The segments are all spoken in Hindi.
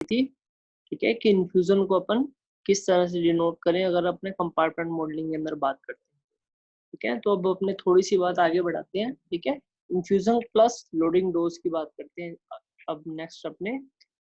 थी, ठीक है, कि इन्फ्यूजन को अपन किस तरह से डिनोट करें अगर अपने कंपार्टमेंट मॉडलिंग के अंदर बात करते हैं। ठीक है, तो अब अपने थोड़ी सी बात आगे बढ़ाते हैं। ठीक है, इन्फ्यूजन प्लस लोडिंग डोज की बात करते हैं अब नेक्स्ट अपने।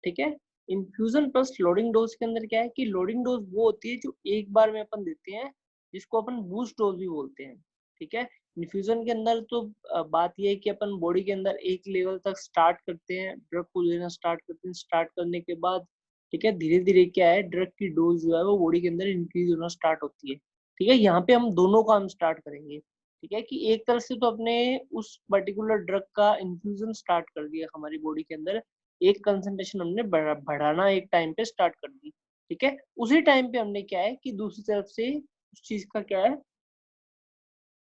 ठीक है, इन्फ्यूजन प्लस लोडिंग डोज के अंदर क्या है कि लोडिंग डोज वो होती है जो एक बार में अपन देते हैं, जिसको अपन बूस्ट डोज भी बोलते हैं। ठीक है, इन्फ्यूजन के अंदर तो बात ये है कि अपन बॉडी के अंदर एक लेवल तक स्टार्ट करते हैं, ड्रग को लेना स्टार्ट करते हैं। स्टार्ट करने के बाद ठीक है, धीरे धीरे क्या है, ड्रग की डोज जो है वो बॉडी के अंदर इंक्रीज होना स्टार्ट होती है। ठीक है, यहाँ पे हम दोनों काम स्टार्ट करेंगे। ठीक है, कि एक तरह से तो अपने उस पर्टिकुलर ड्रग का इन्फ्यूजन स्टार्ट कर दिया हमारी बॉडी के अंदर, एक कंसंट्रेशन हमने बढ़ाना एक टाइम पे स्टार्ट कर दी। ठीक है, उसी टाइम पे हमने क्या है कि दूसरी तरफ से उस चीज का क्या है,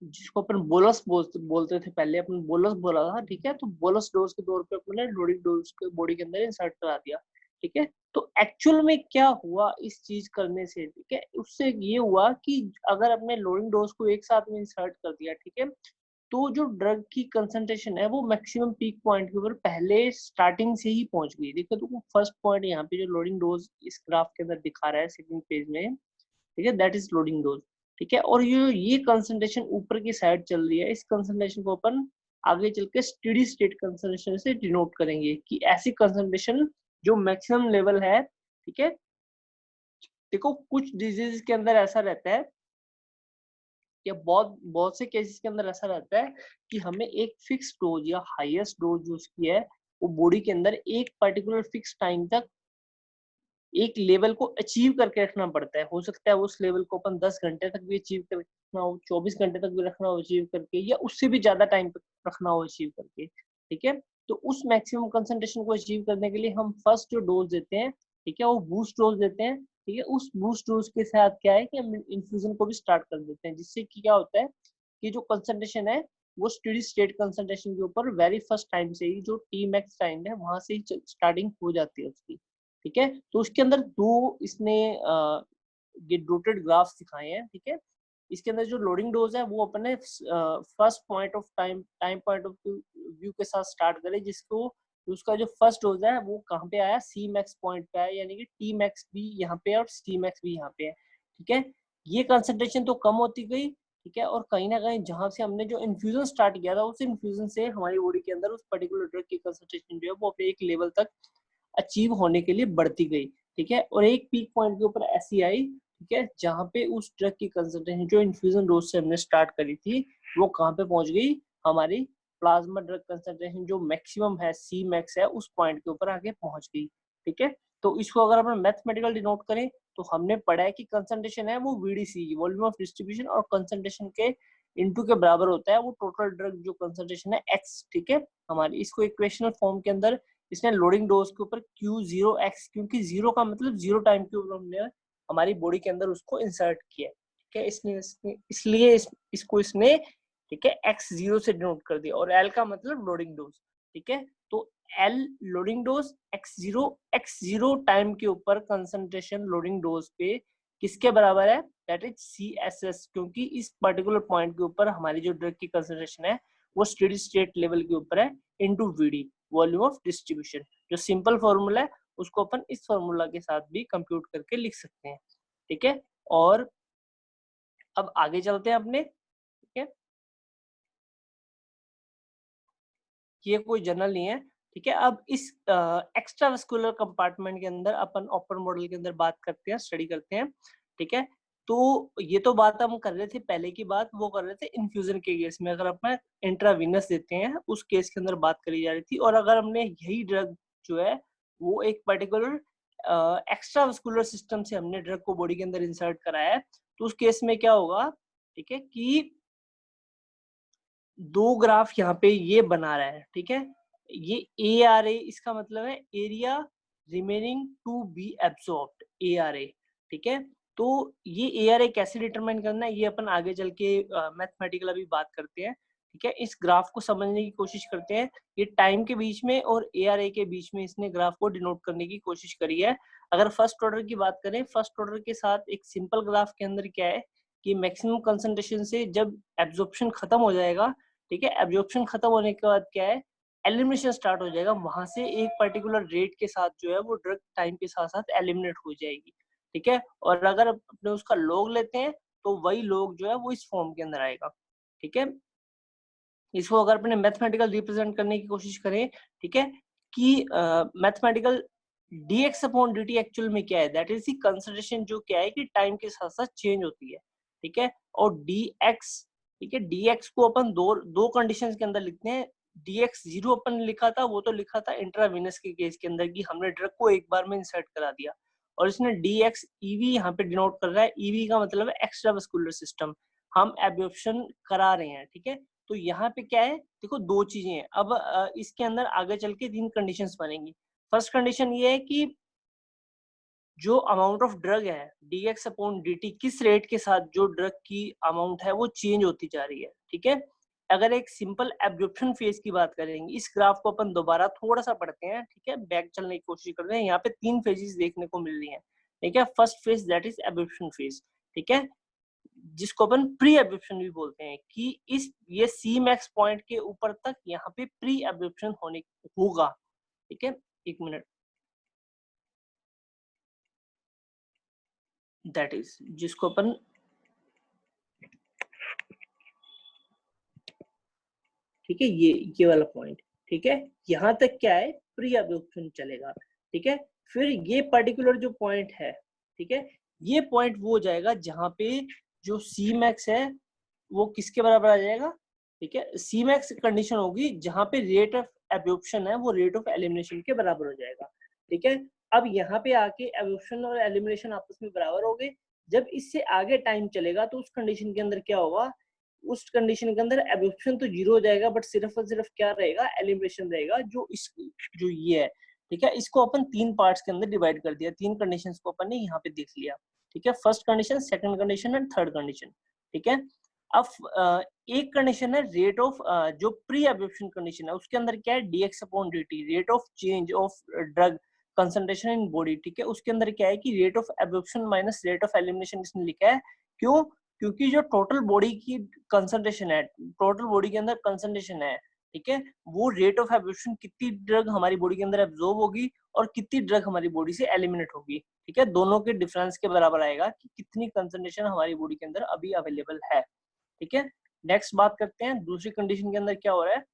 जिसको अपन बोलस बोलते थे पहले, अपन बोलस बोला था। ठीक है, तो बोलस डोज के तौर पे अपने लोडिंग डोज के बॉडी के अंदर इंसर्ट करा दिया। ठीक है, तो एक्चुअल में क्या हुआ इस चीज करने से, ठीक है, उससे ये हुआ कि अगर अपने लोडिंग डोज को एक साथ में इंसर्ट कर दिया, ठीक है, तो जो ड्रग की कंसंट्रेशन है वो मैक्सिमम पीक पॉइंट के ऊपर पहले स्टार्टिंग से ही पहुंच गई। देखो, तो फर्स्ट पॉइंट यहाँ पे जो लोडिंग डोज इस ग्राफ के अंदर दिखा रहा है सेकंड पेज में, ठीक है, दैट इज लोडिंग डोज। ठीक है, और ये कंसंट्रेशन ऊपर की साइड चल रही है, इस कंसंट्रेशन को अपन आगे चल के स्टेडी स्टेट कंसंट्रेशन से डिनोट करेंगे कि ऐसी कंसंट्रेशन जो मैक्सिमम लेवल है। ठीक है, देखो कुछ डिजीज के अंदर ऐसा रहता है, या बहुत बहुत से केसेस के अंदर ऐसा रहता है कि हमें एक फिक्स डोज या हाईएस्ट डोज जो उसकी है वो बॉडी के अंदर एक पर्टिकुलर फिक्स टाइम तक एक लेवल को अचीव करके रखना पड़ता है। हो सकता है उस लेवल को अपन 10 घंटे तक भी अचीव कर रखना हो, 24 घंटे तक भी रखना हो अचीव करके, या उससे भी ज़्यादा टाइम तक रखना हो अचीव करके। ठीक है? तो उस मैक्सिमम कंसंट्रेशन को अचीव करने के लिए हम फर्स्ट जो डोज़ देते हैं, ठीक है? वो बूस्ट डोज़ देते हैं। ठीक है? उस बूस्ट डोज़ के साथ क्या है कि हम इन्फ्यूज़न को भी स्टार्ट कर देते हैं, जिससे कि क्या होता है कि जो कंसंट्रेशन है, वो स्टेडी स्टेट कंसंट्रेशन के ऊपर वेरी फर्स्ट टाइम से ही जो टी मैक्स टाइम है, वहाँ से ही स्टार्टिंग हो जाती है उसकी। ठीक है, तो उसके अंदर दो इसने ये डॉटेड ग्राफ्स दिखाए हैं। ठीक है, इसके अंदर जो लोडिंग डोज है वो अपने first point of time point of view के साथ स्टार्ट करें, जिसको उसका जो फर्स्ट डोज है वो कहाँ पे आया, सी मैक्स पॉइंट पे आया, यानी कि टी मैक्स भी यहाँ पे है और सी मैक्स भी यहाँ पे है। ठीक है, ये कंसंट्रेशन तो कम होती गई। ठीक है, और कहीं ना कहीं जहां से हमने जो इन्फ्यूजन स्टार्ट किया था, उस इन्फ्यूजन से हमारी बॉडी के अंदर उस पर्टिकुलर ड्रग की कंसंट्रेशन जो है वो अपने एक लेवल तक अचीव होने के लिए बढ़ती गई। ठीक है, और एक पीक पॉइंट के ऊपर ऐसी आई, ठीक है, जहां पे उस ड्रग की कंसंट्रेशन जो इन्फ्यूजन डोज से हमने स्टार्ट करी थी वो कहां पे पहुंच गई, हमारी प्लाज्मा ड्रग कंसंट्रेशन जो मैक्सिमम है, सी मैक्स है, उस पॉइंट के ऊपर आके पहुंच गई। ठीक है, तो इसको अगर अपन मैथमेटिकल डिनोट करें तो हमने पढ़ा है कि कंसंट्रेशन है वो वीडीसी, वॉल्यूम ऑफ डिस्ट्रीब्यूशन, और कंसंट्रेशन के इनटू के बराबर होता है वो टोटल ड्रग जो कंसंट्रेशन है एक्स। ठीक है, हमारी इसको इक्वेशनल फॉर्म के अंदर इसने लोडिंग डोज के ऊपर Q0x, क्योंकि जीरो का मतलब जीरो टाइम के ऊपर हमने हमारी बॉडी के अंदर उसको इंसर्ट किया। ठीक है, इसलिए इसको इसने, ठीक है, x0 से डिनोट कर दिया, और L का मतलब लोडिंग डोज। ठीक है, तो L loading dose, x0 time के ऊपर कंसंट्रेशन लोडिंग डोज पे किसके बराबर है, दैट इज CSS, क्योंकि इस पर्टिकुलर पॉइंट के ऊपर हमारी जो ड्रग की कंसंट्रेशन है वो स्टेडी स्टेट लेवल के ऊपर है, into VD, volume of distribution. जो सिंपल फॉर्मूला है उसको अपन इस फॉर्मूला के साथ भी कंप्यूट करके लिख सकते हैं। ठीक है, और अब आगे चलते हैं अपने। ठीक है, ये कोई जनरल नहीं है। ठीक है, अब इस एक्स्ट्रा वेस्कुलर कंपार्टमेंट के अंदर अपन ओपन मॉडल के अंदर बात करते हैं, स्टडी करते हैं। ठीक है, तो ये तो बात हम कर रहे थे पहले की बात, वो कर रहे थे इन्फ्यूजन के केस में, अगर अपन इंट्रावीनस देते हैं उस केस के अंदर बात करी जा रही थी। और अगर हमने यही ड्रग जो है वो एक पर्टिकुलर एक्स्ट्रा वेस्कुलर सिस्टम से हमने ड्रग को बॉडी के अंदर इंसर्ट कराया है, तो उस केस में क्या होगा, ठीक है, कि दो ग्राफ यहाँ पे ये बना रहा है। ठीक है, ये ARA, इसका मतलब है area remaining to be absorbed, ARA। ठीक है, तो ये ARA कैसे डिटरमाइन करना है ये अपन आगे चल के मैथमेटिकल अभी बात करते हैं। ठीक है, इस ग्राफ को समझने की कोशिश करते हैं। ये टाइम के बीच में और ARA के बीच में इसने ग्राफ को डिनोट करने की कोशिश करी है। अगर फर्स्ट ऑर्डर की बात करें, फर्स्ट ऑर्डर के साथ एक सिंपल ग्राफ के अंदर क्या है कि मैक्सिमम कंसंट्रेशन से जब एब्जॉर्प्शन खत्म हो जाएगा, ठीक है, एब्जॉर्प्शन खत्म होने के बाद क्या है एलिमिनेशन स्टार्ट हो जाएगा, वहां से एक पर्टिकुलर रेट के साथ जो है वो ड्रग टाइम के साथ साथ एलिमिनेट हो जाएगी, ठीक है। और अगर अपने उसका लॉग लेते हैं तो वही लॉग जो है वो इस फॉर्म के अंदर आएगा, ठीक है। इसको अगर अपने मैथमेटिकल रिप्रेजेंट करने की कोशिश करें, ठीक है, कि mathematical dx upon dt actual में क्या है, दैट इज द कंसिडरेशन जो क्या है कि टाइम के साथ साथ चेंज होती है, ठीक है। और dx, ठीक है, dx को अपन दो दो कंडीशंस के अंदर लिखते हैं। dx 0 अपन लिखा था, वो तो लिखा था इंट्रावीनस के केस के अंदर कि हमने ड्रग को एक बार में इंसर्ट करा दिया, और इसने dx ev यहाँ पे डिनोट कर रहा है। ev का मतलब है एक्स्ट्रावास्कुलर सिस्टम, हम एब्जॉर्प्शन करा रहे हैं, ठीक है। तो यहाँ पे क्या है, देखो दो चीजें हैं। अब इसके अंदर आगे चल के 3 कंडीशंस बनेंगी। फर्स्ट कंडीशन ये है कि जो अमाउंट ऑफ ड्रग है dx अपॉन dt, किस रेट के साथ जो ड्रग की अमाउंट है वो चेंज होती जा रही है, ठीक है। अगर एक सिंपल एब्जॉर्प्शन फेज की बात करेंगे, इस ग्राफ को अपन दोबारा थोड़ा सा पढ़ते हैं, ठीक है, बैक चलने की कोशिश करते हैं। यहाँ पे 3 फेजेस देखने को मिल रही हैं, ठीक है। First phase that is absorption phase, ठीक है, जिसको अपन प्री एब्जॉर्प्शन भी बोलते हैं, कि इस ये सी मैक्स पॉइंट के ऊपर तक यहाँ पे प्री एब्जॉर्प्शन होने होगा, ठीक है। एक मिनट, दैट इज जिसको अपन, ठीक है, ये वाला पॉइंट, ठीक है, यहाँ तक क्या है प्री एब्जॉर्प्शन चलेगा, ठीक है। फिर ये पर्टिकुलर जो पॉइंट है, ठीक है, ये पॉइंट वो हो जाएगा जहाँ पे जो सी मैक्स है वो किसके बराबर आ जाएगा, ठीक है। सी मैक्स कंडीशन होगी जहाँ पे रेट ऑफ एब्जॉर्प्शन है वो रेट ऑफ एलिमिनेशन के बराबर हो जाएगा, ठीक है। अब यहाँ पे आके एब्जॉर्प्शन और एलिमिनेशन आपस में बराबर हो गए। जब इससे आगे टाइम चलेगा तो उस कंडीशन के अंदर क्या होगा, उस कंडीशन के अंदर एब्जॉर्प्शन तो जीरो हो जाएगा, बट सिर्फ और सिर्फ क्या रहेगा, एलिमिनेशन रहेगा, जो इस जो ये है, ठीक है। इसको अपन 3 पार्ट्स के अंदर डिवाइड कर दिया, 3 कंडीशंस को अपन ने यहाँ पे देख लिया, ठीक है। First condition, second condition and third condition, ठीक है। अब एक कंडीशन है रेट ऑफ, जो प्री एब्जॉर्प्शन कंडीशन है उसके अंदर क्या है, dx upon dt, rate of change of drug concentration in body, ठीक है। उसके अंदर क्या है कि rate of absorption minus rate of elimination इसने लिखा है। क्यों? क्योंकि जो टोटल बॉडी की कंसंट्रेशन है, टोटल बॉडी के अंदर कंसंट्रेशन है, ठीक है, वो रेट ऑफ एब्जॉर्प्शन, कितनी ड्रग हमारी बॉडी के अंदर एब्जॉर्ब होगी और कितनी ड्रग हमारी बॉडी से एलिमिनेट होगी, ठीक है, दोनों के डिफरेंस के बराबर आएगा कि कितनी कंसंट्रेशन हमारी बॉडी के अंदर अभी अवेलेबल है, ठीक है। नेक्स्ट बात करते हैं दूसरी कंडीशन के अंदर क्या हो रहा है।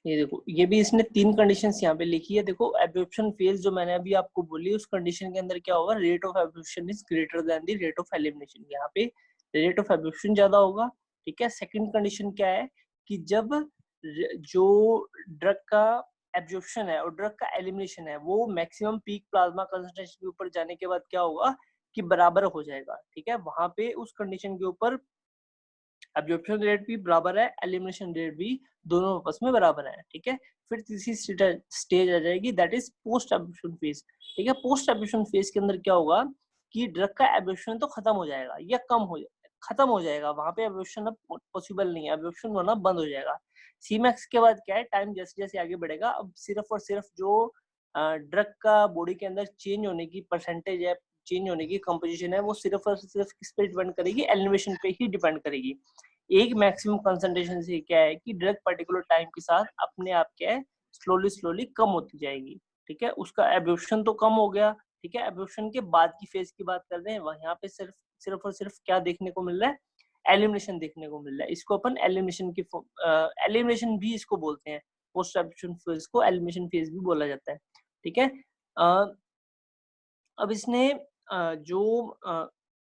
ये देखो, ये भी इसने 3 कंडीशंस यहाँ पे लिखी है। देखो एब्जॉर्प्शन फेज जो मैंने अभी आपको बोली, उस कंडीशन के अंदर क्या होगा, rate of absorption is greater than the rate of elimination, यहाँ पे रेट ऑफ एब्जॉर्प्शन ज्यादा होगा, ठीक है। सेकंड कंडीशन क्या है कि जब जो ड्रग का एब्जॉर्प्शन है और ड्रग का एलिमिनेशन है वो मैक्सिमम पीक प्लाज्मा कंसंट्रेशन के ऊपर जाने के बाद क्या होगा कि बराबर हो जाएगा, ठीक है। वहां पे उस कंडीशन के ऊपर एब्जॉर्प्शन रेट भी बराबर है, एलिमिनेशन रेट भी, दोनों आपस में बराबर है, ठीक है। फिर तीसरी स्टेज आ जाएगी that is post absorption phase, ठीक है। पोस्ट एब्जॉर्प्शन फेज के अंदर क्या होगा कि ड्रग का एब्जॉर्प्शन तो खत्म हो जाएगा या कम हो खत्म हो जाएगा, वहां पे एब्जॉर्प्शन अब पॉसिबल नहीं है, एब्जॉर्प्शन होना बंद हो जाएगा। सीमैक्स के बाद क्या है, टाइम जैसे जैसे आगे बढ़ेगा अब सिर्फ और सिर्फ जो ड्रग का बॉडी के अंदर चेंज होने की परसेंटेज है, चेंज होने की कंपोजिशन है, वो सिर्फ और सिर्फ किस पे डिपेंड करेगी, एलिमिनेशन पे ही डिपेंड करेगी। एक मैक्सिमम कंसंट्रेशन से क्या है कि ड्रग पर्टिकुलर टाइम के साथ अपने आप क्या है स्लोली स्लोली कम होती जाएगी, ठीक है। उसका एब्जॉर्प्शन तो कम हो गया, ठीक है। एब्जॉर्प्शन के बाद की फेज की बात कर रहे हैं, वहां पे सिर्फ सिर्फ और सिर्फ क्या देखने को मिल रहा है, एलिमिनेशन देखने को मिल रहा है। इसको अपन एलिमिनेशन की एलिमिनेशन भी इसको बोलते हैं, पोस्ट एब्जॉर्प्शन फेज को एलिमिनेशन फेज भी बोला जाता है, ठीक है। अब इसने जो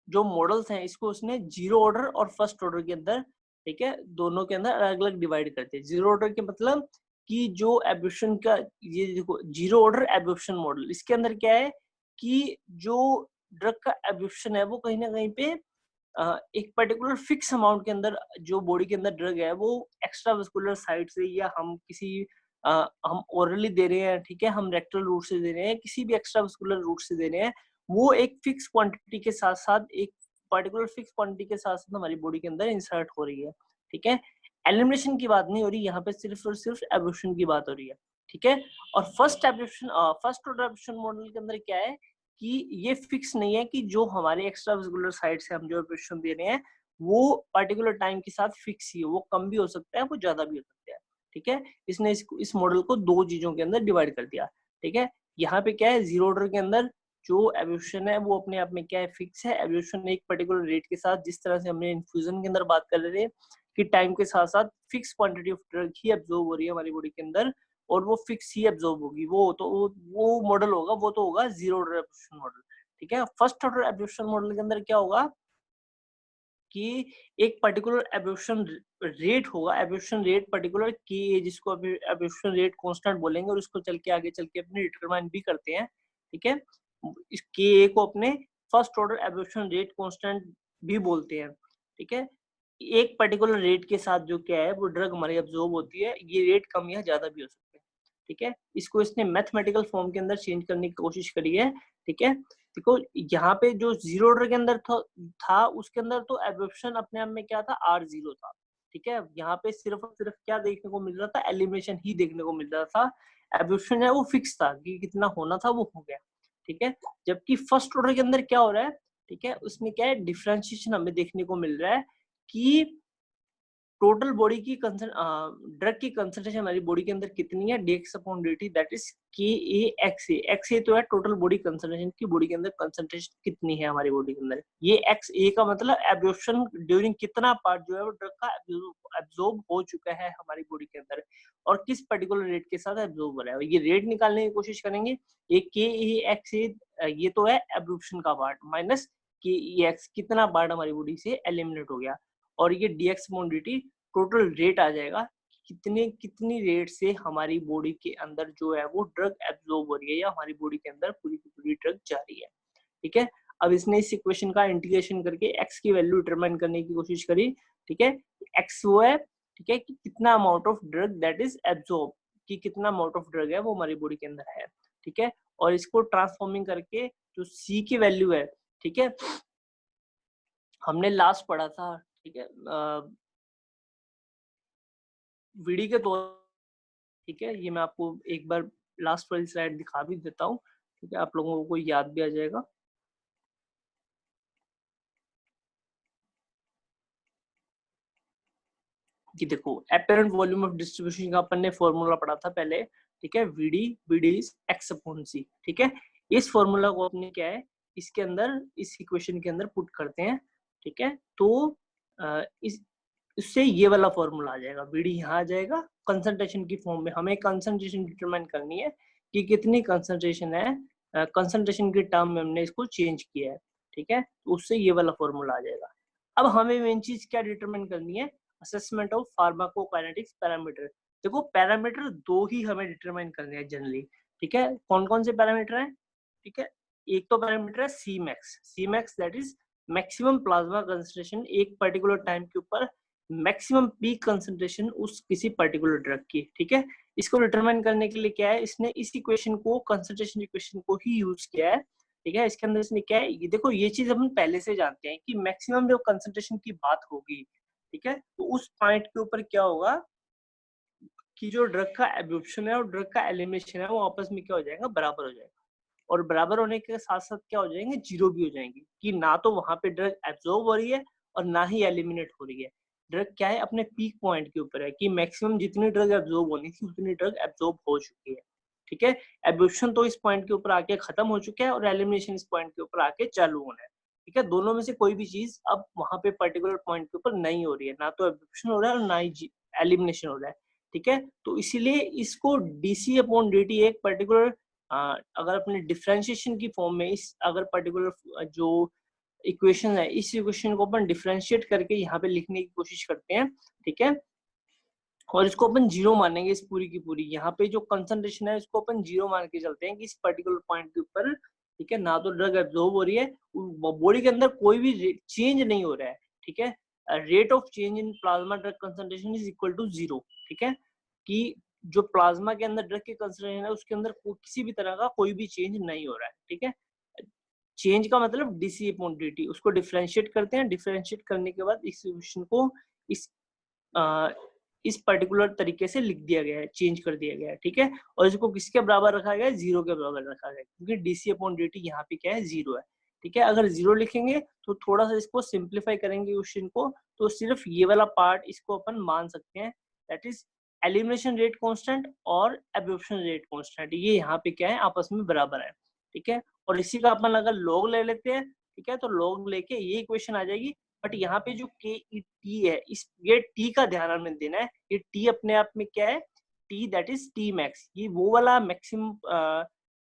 जो मॉडल्स हैं इसको उसने जीरो ऑर्डर और फर्स्ट ऑर्डर के अंदर, ठीक है, दोनों के अंदर अलग अलग डिवाइड करते हैं। जीरो ऑर्डर के मतलब कि जो एब्जॉर्प्शन का, ये देखो जीरो ऑर्डर एब्जॉर्प्शन मॉडल, इसके अंदर क्या है कि जो ड्रग का एब्जॉर्प्शन है वो कहीं ना कहीं पे एक पर्टिकुलर फिक्स अमाउंट के अंदर जो बॉडी के अंदर ड्रग है वो एक्स्ट्रा वेस्कुलर साइड से या हम किसी हम ओरली दे रहे हैं, ठीक है, हम रेक्टल रूट से दे रहे हैं, किसी भी एक्स्ट्रा वेस्कुलर रूट से दे रहे हैं, वो एक फिक्स क्वांटिटी के साथ साथ एक पर्टिकुलर फिक्स क्वांटिटी के साथ साथ हमारी बॉडी के अंदर इंसर्ट हो रही है, ठीक है। एलिमिनेशन की बात नहीं हो रही यहाँ पे, सिर्फ और सिर्फ एब्जॉर्प्शन की बात हो रही है, ठीक है। और फर्स्ट ऑर्डर एब्जॉर्प्शन मॉडल के अंदर क्या है कि ये फिक्स नहीं है कि जो हमारे एक्स्ट्रा वेस्कुलर साइड से हम जो एब्जॉर्प्शन दे रहे हैं वो पर्टिकुलर टाइम के साथ फिक्स ही है, वो कम भी हो सकता है, वो ज्यादा भी हो सकता है। ठीक है, इसने इस मॉडल को दो चीजों के अंदर डिवाइड कर दिया। ठीक है, यहाँ पे क्या है, जीरो ऑर्डर के अंदर जो एब्जॉर्प्शन है वो अपने आप में क्या है, फिक्स है। एब्जॉर्प्शन एक पर्टिकुलर रेट के साथ, जिस तरह से हमने इन्फ्यूजन के अंदर बात कर रहे थे कि टाइम के साथ साथ fix quantity of drug he absorb हो रही है हमारी बॉडी के अंदर और वो फिक्स ही एब्जॉर्ब होगी, वो मॉडल होगा, वो तो होगा जीरो ऑर्डर एब्जॉर्प्शन मॉडल। ठीक है, फर्स्ट ऑर्डर एब्जॉर्प्शन मॉडल के अंदर क्या होगा कि एक पर्टिकुलर एब्जॉर्प्शन रेट होगा, एब्जॉर्प्शन रेट पर्टिकुलर की, जिसको एब्जॉर्प्शन रेट कांस्टेंट बोलेंगे और इसको चल के आगे चल के अपने डिटरमाइन भी करते हैं। ठीक है, इस के को अपने first order absorption rate constant भी बोलते हैं। ठीक है, एक पर्टिकुलर रेट के साथ जो क्या है वो ड्रग हमारी एब्जॉर्ब होती है, ये रेट कम या ज्यादा भी हो सकते हैं। ठीक है, इसको इसने मैथमेटिकल फॉर्म के अंदर चेंज करने की कोशिश करी है। ठीक है, देखो यहाँ पे जो जीरो ऑर्डर के अंदर था उसके अंदर तो एब्जॉर्प्शन अपने आप में क्या था, आर जीरो था। ठीक है, यहाँ पे सिर्फ और सिर्फ क्या देखने को मिल रहा था, एलिमिनेशन ही देखने को मिल रहा था। एब्जॉर्प्शन है वो फिक्स था कि कितना होना था वो हो गया। ठीक है, जबकि फर्स्ट ऑर्डर के अंदर क्या हो रहा है, ठीक है, उसमें क्या है, डिफरेंशिएशन हमें देखने को मिल रहा है कि टोटल बॉडी की ड्रग की कंसंट्रेशन हमारी बॉडी के अंदर कितनी है, dx upon dt, that is KA तो है टोटल बॉडी कंसंट्रेशन की, बॉडी के अंदर कंसंट्रेशन कितनी है हमारी बॉडी के अंदर। ये XA का मतलब एब्जॉर्प्शन ड्यूरिंग कितना पार्ट जो है वो ड्रग का एब्जॉर्ब हो चुका है हमारी बॉडी के अंदर और किस पर्टिकुलर रेट के साथ एब्जॉर्ब हो रहा है, ये रेट निकालने की कोशिश करेंगे। एक KA ये तो है एब्जॉर्प्शन का पार्ट माइनस KEX कितना पार्ट हमारी बॉडी से एलिमिनेट हो गया, और ये dx upon dt total rate आ जाएगा, कितनी रेट से हमारी बॉडी के अंदर जो है वो ड्रग एब्जॉर्ब हो रही है या हमारी बॉडी के अंदर पूरी की पूरी ड्रग जा रही है। ठीक है, अब इसने इस इक्वेशन का इंटीग्रेशन करके x की वैल्यू डिटरमाइन करने की कोशिश करी। ठीक है, x वो है, ठीक है, कि कितना amount of drug that is absorb, कि कितना अमाउंट ऑफ ड्रग है वो हमारी बॉडी के अंदर है। ठीक है, और इसको ट्रांसफॉर्मिंग करके जो c की वैल्यू है, ठीक है, हमने लास्ट पढ़ा था। ठीक है, वीडी के तौर, ठीक है, ये मैं आपको एक बार लास्ट वाली स्लाइड दिखा भी देता हूँ। ठीक है, आप लोगों को याद भी आ जाएगा कि देखो एपेरेंट वॉल्यूम ऑफ डिस्ट्रीब्यूशन का अपन ने फॉर्मूला पढ़ा था पहले। ठीक है, वीडी इज एक्स अपॉन सी। ठीक है, इस फॉर्मूला को अपने क्या है, इसके अंदर इस इक्वेशन के अंदर पुट करते हैं। ठीक है, तो इस इससे ये वाला फॉर्मूला आ जाएगा, वीडी यहाँ आ जाएगा कंसंट्रेशन की फॉर्म में। हमें कंसंट्रेशन डिटरमाइन करनी है कि कितनी कंसंट्रेशन है, कंसंट्रेशन के टर्म में हमने इसको चेंज किया है। ठीक है, तो उससे ये वाला फॉर्मूला आ जाएगा। अब हमें मेन चीज क्या डिटरमाइन करनी है, असेसमेंट ऑफ फार्माकोकाइनेटिक्स पैरामीटर। देखो पैरामीटर दो ही हमें डिटरमाइन करने हैं जनरली। ठीक है, कौन कौन से पैरामीटर हैं, ठीक है, एक तो पैरामीटर है C max that is maximum plasma concentration एक पर्टिकुलर टाइम के ऊपर, मैक्सिमम पीक कंसंट्रेशन उस किसी पर्टिकुलर ड्रग की। ठीक है, इसको डिटरमाइन करने के लिए क्या है, इसने इस इक्वेशन को, कंसंट्रेशन इक्वेशन को ही यूज किया है। ठीक है, इसके अंदर इसने क्या है, ये देखो ये चीज हम पहले से जानते हैं कि मैक्सिमम जो कंसंट्रेशन की बात होगी, ठीक है, तो उस पॉइंट के ऊपर क्या होगा कि जो ड्रग का एब्जॉर्प्शन है और ड्रग का एलिमिनेशन है वो आपस में क्या हो जाएगा, बराबर हो जाएगा। और बराबर होने के साथ साथ क्या हो जाएंगे, जीरो भी हो जाएंगे, कि ना तो वहां पे ड्रग एब्जॉर्ब हो रही है और ना ही एलिमिनेट हो रही है। ड्रग क्या है, अपने पीक पॉइंट के ऊपर है कि मैक्सिमम जितनी ड्रग एब्जॉर्ब होनी थी उतनी ड्रग एब्जॉर्ब हो चुकी है। ठीक है, एब्जॉर्प्शन तो इस पॉइंट के ऊपर आके खत्म हो चुका है और एलिमिनेशन इस पॉइंट के ऊपर आके चालू होना है। ठीक है, दोनों में से कोई भी चीज अब वहां पे पर्टिकुलर पॉइंट के ऊपर नहीं हो रही है, ना तो एब्जॉर्प्शन हो रहा है और ना ही एलिमिनेशन हो रहा है। ठीक है, तो इसीलिए इसको डीसी अपॉन dt एक पर्टिकुलर, अगर अपने डिफरेंशिएशन की फॉर्म में इस अगर पर्टिकुलर जो इक्वेशन है, इस इक्वेशन को अपन डिफरेंशिएट करके यहाँ पे लिखने की कोशिश करते हैं। ठीक है, और इसको अपन जीरो मानेंगे इस पूरी की पूरी, यहाँ पे जो कंसंट्रेशन है इसको अपन जीरो मान के चलते हैं कि इस पर्टिकुलर पॉइंट के ऊपर, ठीक है, ना तो ड्रग एब्जॉर्ब हो रही है, बॉडी के अंदर कोई भी चेंज नहीं हो रहा है। ठीक है, rate of change in plasma drug concentration is equal to zero. ठीक है, कि जो प्लाज्मा के अंदर ड्रग के कंसंट्रेशन है उसके अंदर किसी भी तरह का कोई भी चेंज नहीं हो रहा है। ठीक है, चेंज का मतलब डीसी अपॉन dt, उसको डिफरेंशिएट करते हैं, डिफरेंशिएट करने के बाद इस इक्वेशन को इस इस पर्टिकुलर तरीके से लिख दिया गया है, चेंज कर दिया गया है, ठीक है। और इसको किसके बराबर रखा गया है, 0 के बराबर रखा गया है, क्योंकि dc/dt यहाँ पे क्या है, 0 है, ठीक है। अगर 0 लिखेंगे तो थोड़ा सा इसको सिंप्लीफाई करेंगे क्वेश्चन को, तो सिर्फ ये वाला पार्ट इसको अपन मान सकते हैं, that is elimination rate constant और एब्जॉर्प्शन रेट कांस्टेंट, ये यहाँ पे क्या है, आपस में बराबर है, ठीक है। और इसी का अपन अगर लॉग ले लेते हैं, ठीक है, तो लॉग लेके ये इक्वेशन आ जाएगी। बट यहाँ पे जो के ई टी है, इस ये टी का ध्यान में देना है, ये टी अपने आप में क्या है, T that is T max, ये वो वाला मैक्सिमम,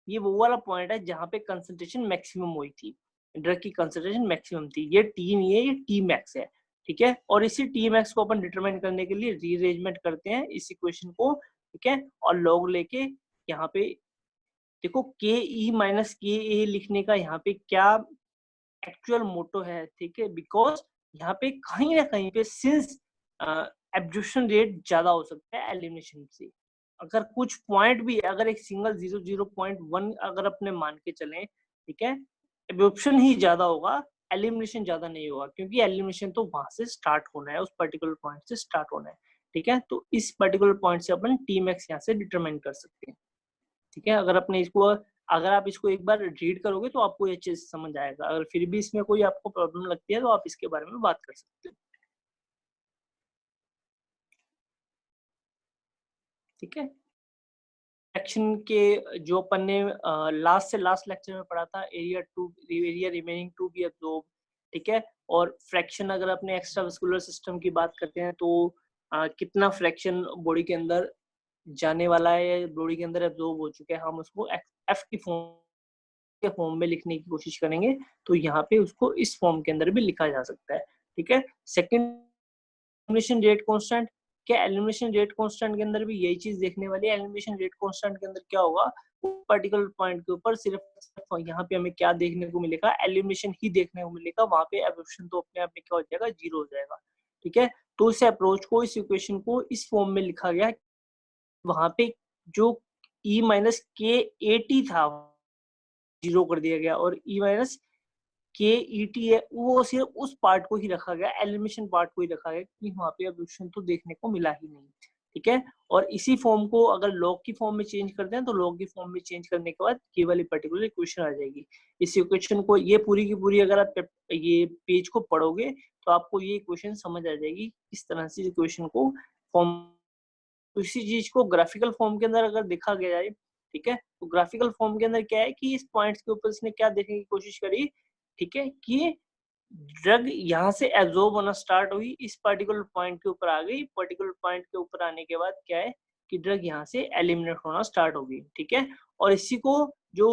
ये वो वाला पॉइंट है जहाँ पे कंसंट्रेशन मैक्सिमम हुई थी, ड्रग की कंसंट्रेशन मैक्सिमम थी, ये टी नहीं है, ये टी मैक्स है, ठीक है। और इसी टी मैक्स को अपन डिटरमाइन करने के लिए रीअरेंजमेंट करते हैं इस इक्वेशन को, ठीक है। और लॉग लेके यहाँ पे देखो के ई माइनस के ए लिखने का यहाँ पे क्या एक्चुअल मोटो है, ठीक है, बिकॉज यहाँ पे कहीं ना कहीं पे सिंस एब्जॉर्प्शन रेट ज्यादा हो सकता है एलिमिनेशन से, अगर कुछ पॉइंट भी अगर एक सिंगल 0.1 अगर अपने मान के चलें, ठीक है, एब्जॉर्प्शन ही ज्यादा होगा, एलिमिनेशन ज्यादा नहीं होगा, क्योंकि एलिमिनेशन तो वहां से स्टार्ट होना है, उस पर्टिकुलर पॉइंट से स्टार्ट होना है, ठीक है। तो इस पर्टिकुलर पॉइंट से अपन टी मैक्स यहाँ से डिटरमाइन कर सकते हैं, ठीक है। अगर आप इसको एक बार रीड करोगे तो आपको ये चीज समझ आएगा, अगर फिर भी इसमें कोई आपको प्रॉब्लम लगती है तो आप इसके बारे में बात कर सकते हो, ठीक है। सेक्शन के जो अपन ने लास्ट से लास्ट लेक्चर में पढ़ा था, area remaining to be absorb, ठीक है। और फ्रैक्शन अगर अपने एक्स्ट्रा वेस्कुलर सिस्टम की बात करते हैं तो कितना फ्रैक्शन बॉडी के अंदर जाने वाला है या बॉडी के अंदर एब्जॉर्ब हो चुका है, हम उसको एफ की फॉर्म में लिखने की कोशिश करेंगे, तो यहाँ पे उसको इस फॉर्म के अंदर भी लिखा जा सकता है, ठीक है। सेकंड, एलिमिनेशन रेट कांस्टेंट, क्या एलिमिनेशन रेट कांस्टेंट के अंदर भी यही चीज देखने वाली है। एलिमिनेशन रेट कांस्टेंट के अंदर क्या होगा, पर्टिकुलर पॉइंट के ऊपर सिर्फ यहाँ पे हमें क्या देखने को मिलेगा, एलिमिनेशन ही देखने को मिलेगा, वहां पे एब्जॉर्प्शन तो अपने आप में क्या हो जाएगा, 0 हो जाएगा, ठीक है। तो इस अप्रोच को, इस इक्वेशन को इस फॉर्म में लिखा गया, वहां पे जो ई माइनस के ए टी था 0 कर दिया गया, और ई माइनस के ई टी है वो सिर्फ उस पार्ट को ही रखा गया, एलिमिनेशन पार्ट को ही रखा गया, क्योंकि वहां पे एब्जॉर्प्शन तो देखने को मिला ही नहीं, ठीक है। और इसी फॉर्म को अगर लॉग की फॉर्म में चेंज करते हैं, तो लॉग की फॉर्म में चेंज करने के बाद ये वाली पर्टिकुलर इक्वेशन आ जाएगी। इस इक्वेशन को, ये पूरी की पूरी अगर आप ये पेज को पढ़ोगे तो आपको ये इक्वेशन समझ आ जाएगी किस तरह से इक्वेशन को फॉर्म, उसी चीज को ग्राफिकल फॉर्म के अंदर अगर देखा गया जाए, ठीक है, तो ग्राफिकल फॉर्म के अंदर क्या है कि इस पॉइंट्स के ऊपर इसने क्या देखने की कोशिश करी, ठीक है, कि ड्रग यहाँ से एब्जॉर्ब होना स्टार्ट हुई, इस पर्टिकुलर पॉइंट के ऊपर आ गई, पर्टिकुलर पॉइंट के ऊपर आने के बाद क्या है कि ड्रग यहाँ से एलिमिनेट होना स्टार्ट हो गई, ठीक है। और इसी को जो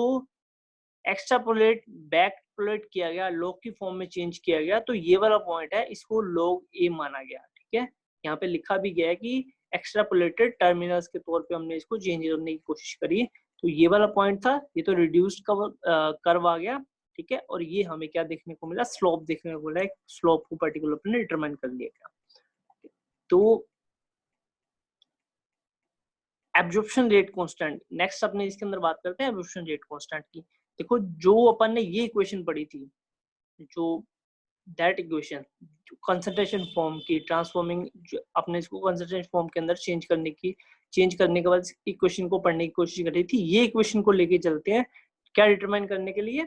एक्स्ट्रापोलेट बैकपोलेट किया गया, लॉग की फॉर्म में चेंज किया गया, तो ये वाला पॉइंट है, इसको लॉग ए माना गया, ठीक है। यहाँ पे लिखा भी गया है कि एक्स्ट्रापोलेटेड टर्मिनल्स के तौर पे हमने इसको चेंज करने की कोशिश करी, तो ये वाला पॉइंट था, ये तो रिड्यूस्ड कर्व आ गया, ठीक है। और ये हमें क्या देखने को मिला, स्लोप देखने को मिला, स्लोप को पर्टिकुलर अपने डिटरमाइन कर लिया गया। तो एब्जॉर्प्शन रेट कांस्टेंट, नेक्स्ट अपने इसके अंदर बात करते हैं एब्जॉर्प्शन रेट कांस्टेंट की। देखो जो अपन ने ये इक्वेशन पढ़ी थी, जो दैट इक्वेशन कंसंट्रेशन फॉर्म की ट्रांसफॉर्मिंग, अपने इसको कंसंट्रेशन फॉर्म के अंदर चेंज करने के बाद इक्वेशन को पढ़ने की कोशिश कर रही थी, ये इक्वेशन को लेके चलते हैं क्या डिटरमाइन करने के लिए,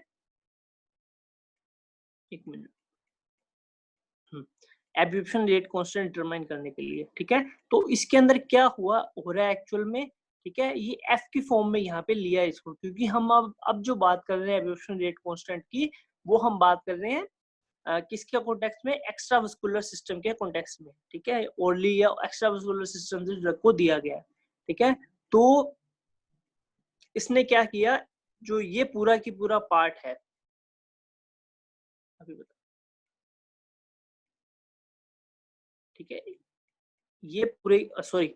एक minute, absorption rate constant determine करने के लिए, ठीक है। तो इसके अंदर क्या हो रहा है एक्चुअल में, ठीक है, ये एफ की फॉर्म में यहाँ पे लिया है इसको, क्योंकि हम अब जो बात कर रहे हैं एब्जॉर्प्शन रेट कांस्टेंट की, वो हम बात कर रहे हैं किसके कॉन्टेक्स्ट में, एक्स्ट्रावेस्कुलर सिस्टम के कॉन्टेक्स्ट में, ठीक है, ओरली या एक्स्ट्रावेस्कुलर सिस्टम से ड्रग को दिया गया है, ठीक है। तो इसने क्या किया, जो ये पूरा की पूरा पार्ट है, अभी बता, ठीक है, ये पूरे सॉरी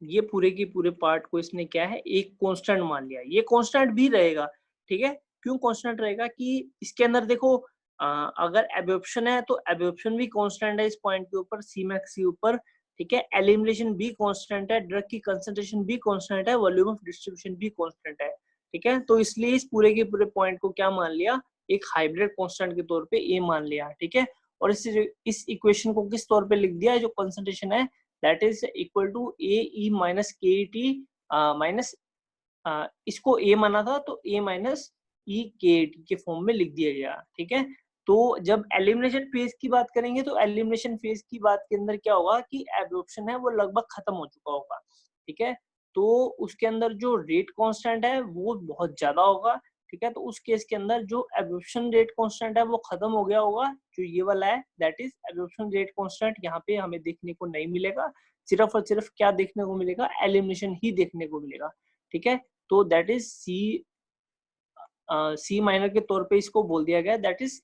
ये पूरे की पूरे पार्ट को इसने क्या है, एक कांस्टेंट मान लिया, ये कांस्टेंट भी रहेगा, ठीक है। क्यों कांस्टेंट रहेगा कि इसके अंदर देखो अगर एब्जॉर्प्शन है तो एब्जॉर्प्शन भी कांस्टेंट है इस पॉइंट के ऊपर, सी मैक्स के ऊपर, ठीक है, एलिमिनेशन भी कांस्टेंट है, ड्रग की कंसंट्रेशन भी कांस्टेंट है, वॉल्यूम ऑफ डिस्ट्रीब्यूशन भी कांस्टेंट है, ठीक है। तो इसलिए इस पूरे के पूरे पॉइंट को क्या मान लिया, एक हाइब्रिड कांस्टेंट के तौर पे ए मान लिया, ठीक है। और इस इक्वेशन को किस तौर पे लिख दिया, जो कंसंट्रेशन है that is equal to a e minus k t minus, इसको ए माना था तो ए माइनस ई के टी के फॉर्म में लिख दिया गया, ठीक है। तो जब एलिमिनेशन फेज की बात करेंगे तो एलिमिनेशन फेज की बात के अंदर क्या होगा कि एब्जॉर्प्शन है वो लगभग खत्म हो चुका होगा, ठीक है। तो उसके अंदर जो रेट कांस्टेंट है वो बहुत ज्यादा होगा, ठीक है। तो उस केस के अंदर जो एब्जॉर्प्शन रेट कांस्टेंट है वो खत्म हो गया होगा, जो ये वाला है that is absorption rate constant यहाँ पे हमें देखने को नहीं मिलेगा, सिर्फ और सिर्फ क्या देखने को मिलेगा, एलिमिनेशन ही देखने को मिलेगा, ठीक है। तो दैट इज सी माइनर के तौर पे इसको बोल दिया गया, that is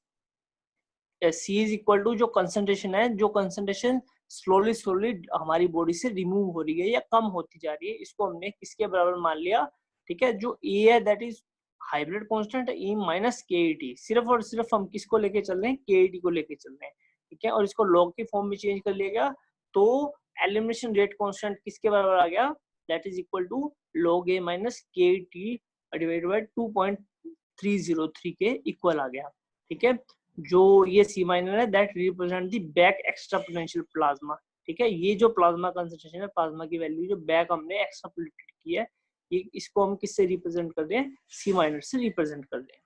c is equal to जो कंसंट्रेशन है, जो कंसंट्रेशन स्लोली स्लोली हमारी बॉडी से रिमूव हो रही है या कम होती जा रही है, इसको हमने किसके बराबर मान लिया, ठीक है। जो ए है that is hybrid constant E minus k T, सिर्फ और सिर्फ हम किसको लेके चल रहे हैं, के टी को लेके चल रहे हैं, ठीक है। और इसको लॉग की फॉर्म में चेंज कर लिया गया, तो एलिमिनेशन रेट कांस्टेंट किसके बराबर आ गया, that is equal to log a minus k t divided by 2.303 के इक्वल आ गया, ठीक है। जो ये सी माइनर है that represent the back extra potential plasma, ठीक है। ये जो प्लाज्मा कंसंट्रेशन है, प्लाज्मा की वैल्यू जो बैक हमने एक्स्ट्रापोलेटेड की है, ये इसको हम किससे रिप्रेजेंट कर रहे हैं, सी माइनर से रिप्रेजेंट कर रहे हैं।